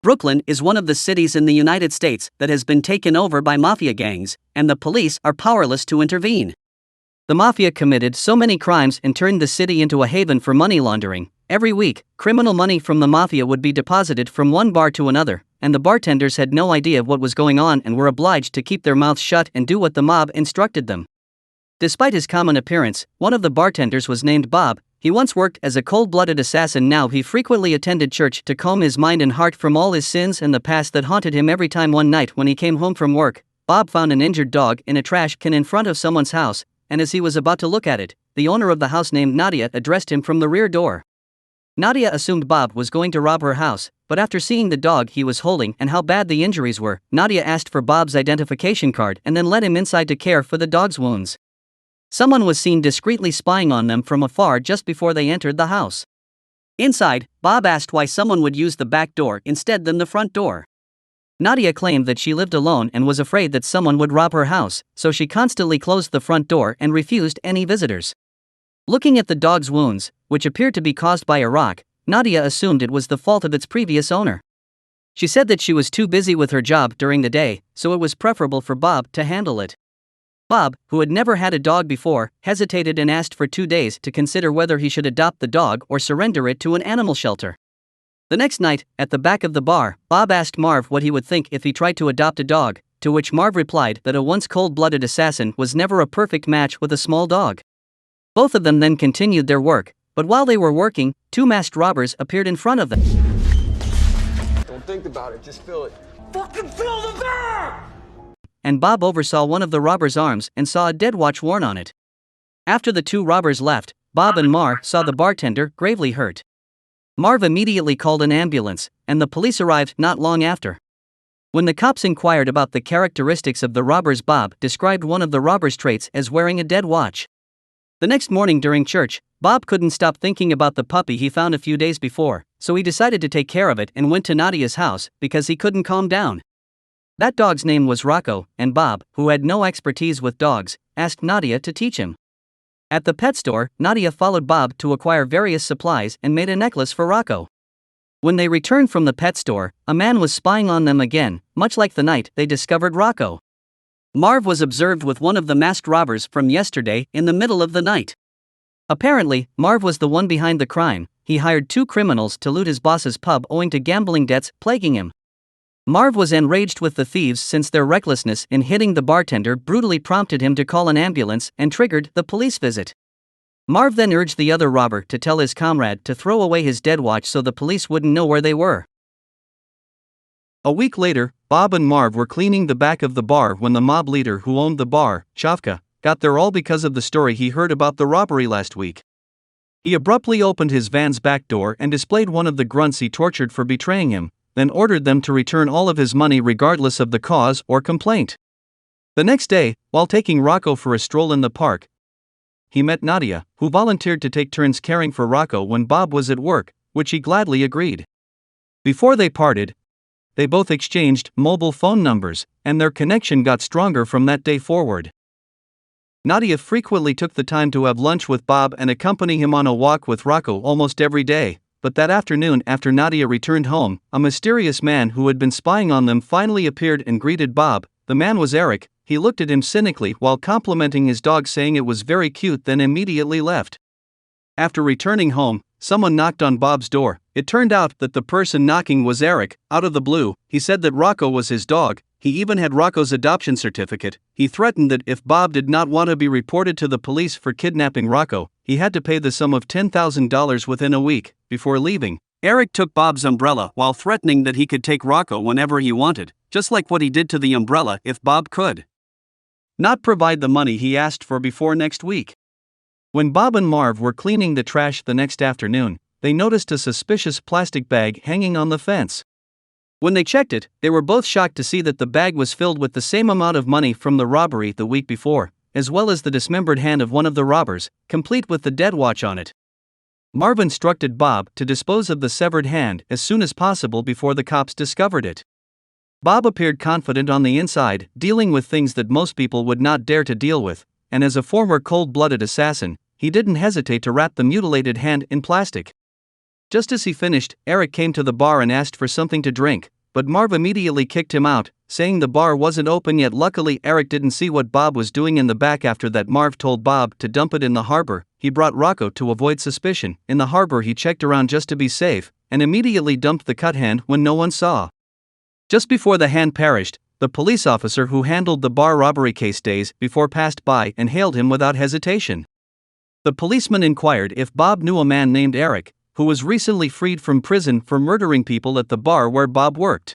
Brooklyn is one of the cities in the United States that has been taken over by mafia gangs, and the police are powerless to intervene. The mafia committed so many crimes and turned the city into a haven for money laundering. Every week, criminal money from the mafia would be deposited from one bar to another, and the bartenders had no idea what was going on and were obliged to keep their mouths shut and do what the mob instructed them. Despite his common appearance, one of the bartenders was named Bob. He once worked as a cold-blooded assassin. Now he frequently attended church to calm his mind and heart from all his sins and the past that haunted him. Every time one night when he came home from work, Bob found an injured dog in a trash can in front of someone's house, and as he was about to look at it, the owner of the house named Nadia addressed him from the rear door. Nadia assumed Bob was going to rob her house, but after seeing the dog he was holding and how bad the injuries were, Nadia asked for Bob's identification card and then let him inside to care for the dog's wounds. Someone was seen discreetly spying on them from afar just before they entered the house. Inside, Bob asked why someone would use the back door instead than the front door. Nadia claimed that she lived alone and was afraid that someone would rob her house, so she constantly closed the front door and refused any visitors. Looking at the dog's wounds, which appeared to be caused by a rock, Nadia assumed it was the fault of its previous owner. She said that she was too busy with her job during the day, so it was preferable for Bob to handle it. Bob, who had never had a dog before, hesitated and asked for 2 days to consider whether he should adopt the dog or surrender it to an animal shelter. The next night, at the back of the bar, Bob asked Marv what he would think if he tried to adopt a dog, to which Marv replied that a once cold-blooded assassin was never a perfect match with a small dog. Both of them then continued their work, but while they were working, 2 masked robbers appeared in front of them. Don't think about it, just feel it. Fucking feel the bear! And Bob oversaw one of the robbers' arms and saw a dead watch worn on it. After the 2 robbers left, Bob and Marv saw the bartender gravely hurt. Marv immediately called an ambulance, and the police arrived not long after. When the cops inquired about the characteristics of the robbers, Bob described one of the robbers' traits as wearing a dead watch. The next morning during church, Bob couldn't stop thinking about the puppy he found a few days before, so he decided to take care of it and went to Nadia's house because he couldn't calm down. That dog's name was Rocco, and Bob, who had no expertise with dogs, asked Nadia to teach him. At the pet store, Nadia followed Bob to acquire various supplies and made a necklace for Rocco. When they returned from the pet store, a man was spying on them again, much like the night they discovered Rocco. Marv was observed with one of the masked robbers from yesterday in the middle of the night. Apparently, Marv was the one behind the crime. He hired 2 criminals to loot his boss's pub owing to gambling debts plaguing him. Marv was enraged with the thieves since their recklessness in hitting the bartender brutally prompted him to call an ambulance and triggered the police visit. Marv then urged the other robber to tell his comrade to throw away his dead watch so the police wouldn't know where they were. A week later, Bob and Marv were cleaning the back of the bar when the mob leader who owned the bar, Shavka, got there all because of the story he heard about the robbery last week. He abruptly opened his van's back door and displayed one of the grunts he tortured for betraying him, then ordered them to return all of his money regardless of the cause or complaint. The next day, while taking Rocco for a stroll in the park, he met Nadia, who volunteered to take turns caring for Rocco when Bob was at work, which he gladly agreed. Before they parted, they both exchanged mobile phone numbers, and their connection got stronger from that day forward. Nadia frequently took the time to have lunch with Bob and accompany him on a walk with Rocco almost every day. But that afternoon, after Nadia returned home, a mysterious man who had been spying on them finally appeared and greeted Bob. The man was Eric. He looked at him cynically while complimenting his dog, saying it was very cute, then immediately left. After returning home, someone knocked on Bob's door. It turned out that the person knocking was Eric. Out of the blue, he said that Rocco was his dog. He even had Rocco's adoption certificate. He threatened that if Bob did not want to be reported to the police for kidnapping Rocco, he had to pay the sum of $10,000 within a week. Before leaving, Eric took Bob's umbrella while threatening that he could take Rocco whenever he wanted, just like what he did to the umbrella if Bob could not provide the money he asked for before next week. When Bob and Marv were cleaning the trash the next afternoon, they noticed a suspicious plastic bag hanging on the fence. When they checked it, they were both shocked to see that the bag was filled with the same amount of money from the robbery the week before, as well as the dismembered hand of one of the robbers, complete with the dead watch on it. Marv instructed Bob to dispose of the severed hand as soon as possible before the cops discovered it. Bob appeared confident on the inside, dealing with things that most people would not dare to deal with, and as a former cold-blooded assassin, he didn't hesitate to wrap the mutilated hand in plastic. Just as he finished, Eric came to the bar and asked for something to drink, but Marv immediately kicked him out, saying the bar wasn't open yet. Luckily, Eric didn't see what Bob was doing in the back. After that, Marv told Bob to dump it in the harbor. He brought Rocco to avoid suspicion. In the harbor, he checked around just to be safe, and immediately dumped the cut hand when no one saw. Just before the hand perished, the police officer who handled the bar robbery case days before passed by and hailed him without hesitation. The policeman inquired if Bob knew a man named Eric, who was recently freed from prison for murdering people at the bar where Bob worked.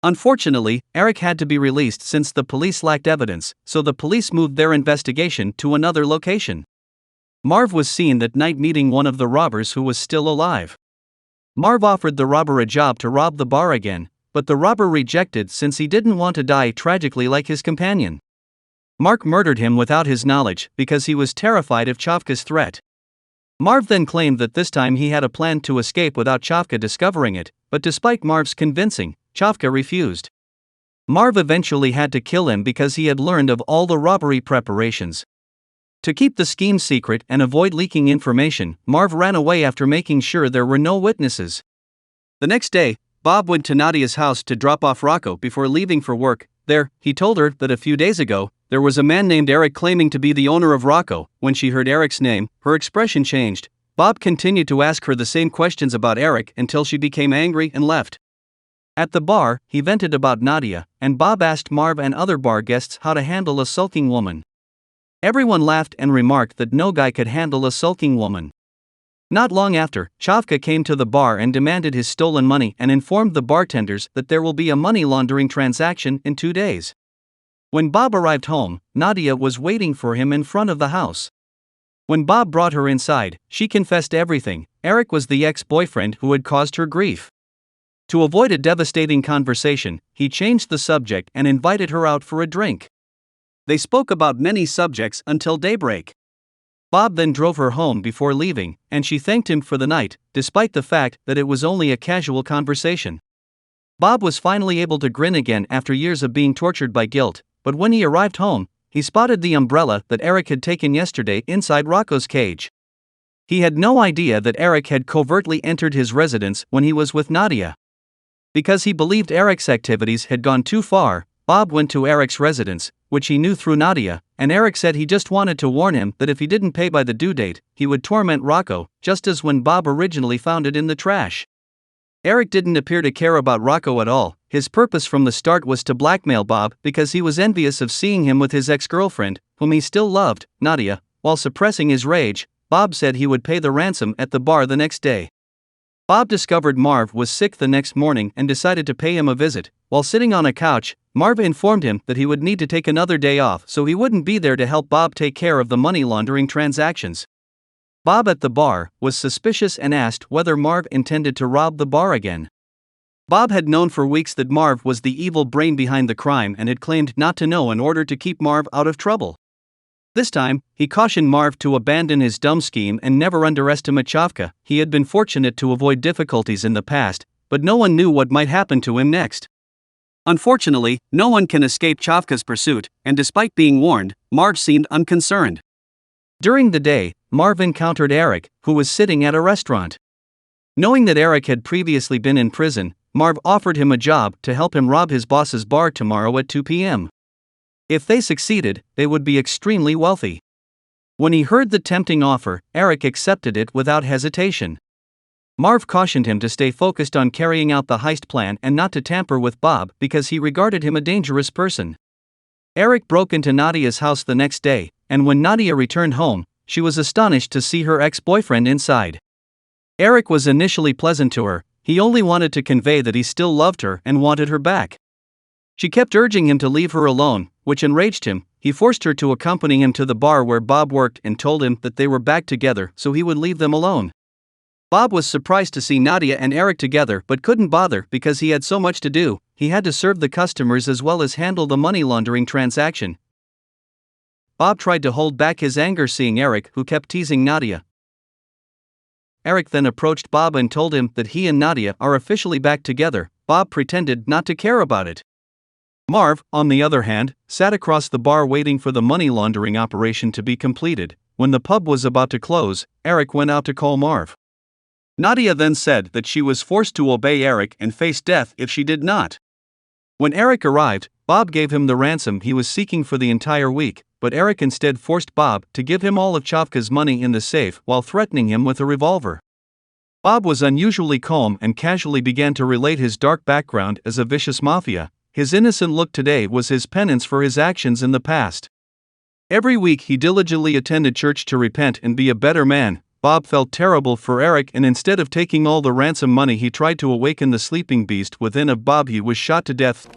Unfortunately, Eric had to be released since the police lacked evidence, so the police moved their investigation to another location. Marv was seen that night meeting one of the robbers who was still alive. Marv offered the robber a job to rob the bar again, but the robber rejected since he didn't want to die tragically like his companion. Mark murdered him without his knowledge because he was terrified of Chavka's threat. Marv then claimed that this time he had a plan to escape without Chavka discovering it, but despite Marv's convincing, Chavka refused. Marv eventually had to kill him because he had learned of all the robbery preparations. To keep the scheme secret and avoid leaking information, Marv ran away after making sure there were no witnesses. The next day, Bob went to Nadia's house to drop off Rocco before leaving for work. There, he told her that a few days ago, there was a man named Eric claiming to be the owner of Rocco. When she heard Eric's name, her expression changed. Bob continued to ask her the same questions about Eric until she became angry and left. At the bar, he vented about Nadia, and Bob asked Marv and other bar guests how to handle a sulking woman. Everyone laughed and remarked that no guy could handle a sulking woman. Not long after, Chavka came to the bar and demanded his stolen money and informed the bartenders that there will be a money laundering transaction in 2 days. When Bob arrived home, Nadia was waiting for him in front of the house. When Bob brought her inside, she confessed everything. Eric was the ex-boyfriend who had caused her grief. To avoid a devastating conversation, he changed the subject and invited her out for a drink. They spoke about many subjects until daybreak. Bob then drove her home before leaving, and she thanked him for the night, despite the fact that it was only a casual conversation. Bob was finally able to grin again after years of being tortured by guilt, but when he arrived home, he spotted the umbrella that Eric had taken yesterday inside Rocco's cage. He had no idea that Eric had covertly entered his residence when he was with Nadia. Because he believed Eric's activities had gone too far, Bob went to Eric's residence, which he knew through Nadia, and Eric said he just wanted to warn him that if he didn't pay by the due date, he would torment Rocco, just as when Bob originally found it in the trash. Eric didn't appear to care about Rocco at all. His purpose from the start was to blackmail Bob because he was envious of seeing him with his ex-girlfriend, whom he still loved, Nadia. While suppressing his rage, Bob said he would pay the ransom at the bar the next day. Bob discovered Marv was sick the next morning and decided to pay him a visit. While sitting on a couch, Marv informed him that he would need to take another day off so he wouldn't be there to help Bob take care of the money laundering transactions. Bob at the bar was suspicious and asked whether Marv intended to rob the bar again. Bob had known for weeks that Marv was the evil brain behind the crime and had claimed not to know in order to keep Marv out of trouble. This time, he cautioned Marv to abandon his dumb scheme and never underestimate Chavka. He had been fortunate to avoid difficulties in the past, but no one knew what might happen to him next. Unfortunately, no one can escape Chavka's pursuit, and despite being warned, Marv seemed unconcerned. During the day, Marv encountered Eric, who was sitting at a restaurant. Knowing that Eric had previously been in prison, Marv offered him a job to help him rob his boss's bar tomorrow at 2 p.m. If they succeeded, they would be extremely wealthy. When he heard the tempting offer, Eric accepted it without hesitation. Marv cautioned him to stay focused on carrying out the heist plan and not to tamper with Bob because he regarded him a dangerous person. Eric broke into Nadia's house the next day, and when Nadia returned home, she was astonished to see her ex-boyfriend inside. Eric was initially pleasant to her. He only wanted to convey that he still loved her and wanted her back. She kept urging him to leave her alone, which enraged him. He forced her to accompany him to the bar where Bob worked and told him that they were back together so he would leave them alone. Bob was surprised to see Nadia and Eric together but couldn't bother because he had so much to do. He had to serve the customers as well as handle the money laundering transaction. Bob tried to hold back his anger seeing Eric, who kept teasing Nadia. Eric then approached Bob and told him that he and Nadia are officially back together. Bob pretended not to care about it. Marv, on the other hand, sat across the bar waiting for the money laundering operation to be completed. When the pub was about to close, Eric went out to call Marv. Nadia then said that she was forced to obey Eric and face death if she did not. When Eric arrived, Bob gave him the ransom he was seeking for the entire week, but Eric instead forced Bob to give him all of Chavka's money in the safe while threatening him with a revolver. Bob was unusually calm and casually began to relate his dark background as a vicious mafia. His innocent look today was his penance for his actions in the past. Every week he diligently attended church to repent and be a better man. Bob felt terrible for Eric, and instead of taking all the ransom money he tried to awaken the sleeping beast within of Bob. He was shot to death.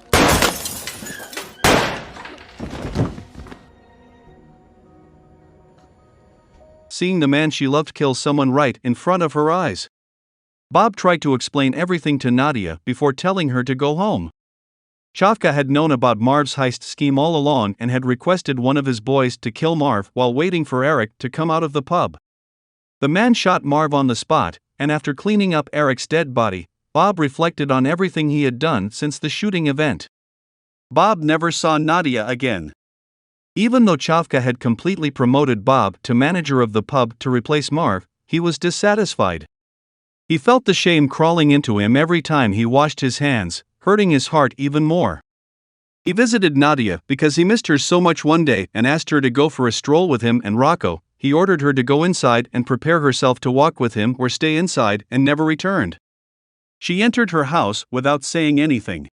Seeing the man she loved kill someone right in front of her eyes. Bob tried to explain everything to Nadia before telling her to go home. Chavka had known about Marv's heist scheme all along and had requested one of his boys to kill Marv while waiting for Eric to come out of the pub. The man shot Marv on the spot, and after cleaning up Eric's dead body, Bob reflected on everything he had done since the shooting event. Bob never saw Nadia again. Even though Chavka had completely promoted Bob to manager of the pub to replace Marv, he was dissatisfied. He felt the shame crawling into him every time he washed his hands, hurting his heart even more. He visited Nadia because he missed her so much one day and asked her to go for a stroll with him and Rocco. He ordered her to go inside and prepare herself to walk with him or stay inside, and never returned. She entered her house without saying anything.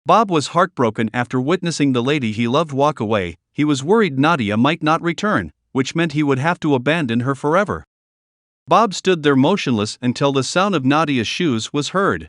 Bob was heartbroken after witnessing the lady he loved walk away. He was worried Nadia might not return, which meant he would have to abandon her forever. Bob stood there motionless until the sound of Nadia's shoes was heard.